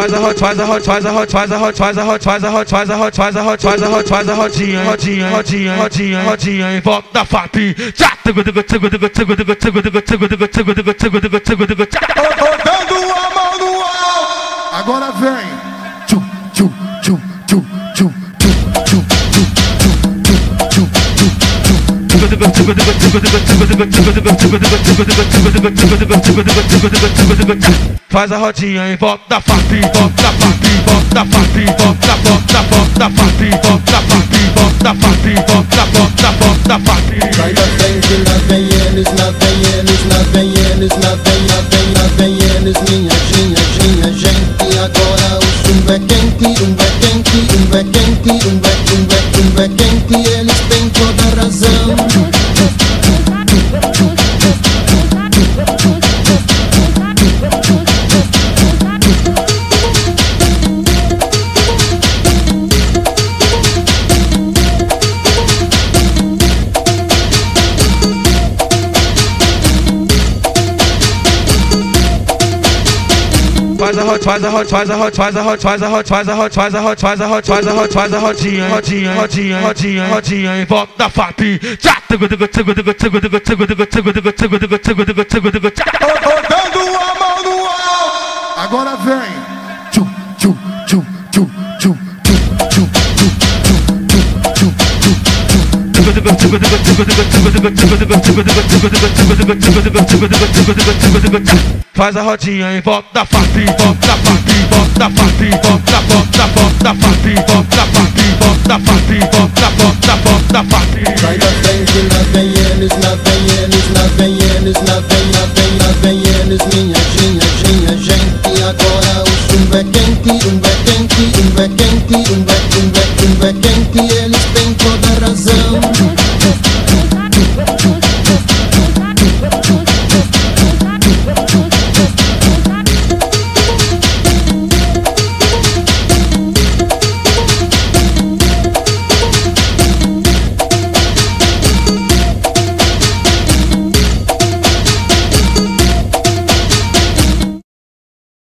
faz a rodinha, rodinha em volta da FAP. Rodando a mão no alto. Agora vem. Tchum, tchum, tchum, tchum, tchum, tchum, tchum, tchum, faz a rodinha em volta da FAP, volta da FAP, volta da FAP, volta da FAP, volta da FAP, volta da FAP, volta da FAP, volta da FAP. Sai da frente, lá vem eles, lá vem eles, lá vem eles, lá vem eles, minha gente. Agora o chumbo é quente, é quente, é quente, é quente, eles têm toda a razão. Faz a rodinha, rodinha em volta da FAP. rodando a mão no alto. Agora vem. Tchum, tchum, tchum, tchum, tchum, tchum, tchum, faz a rodinha em volta da FAP, volta da FAP, volta da FAP, volta da FAP, volta da FAP, volta da FAP, volta da FAP. Sai da frente, lá vem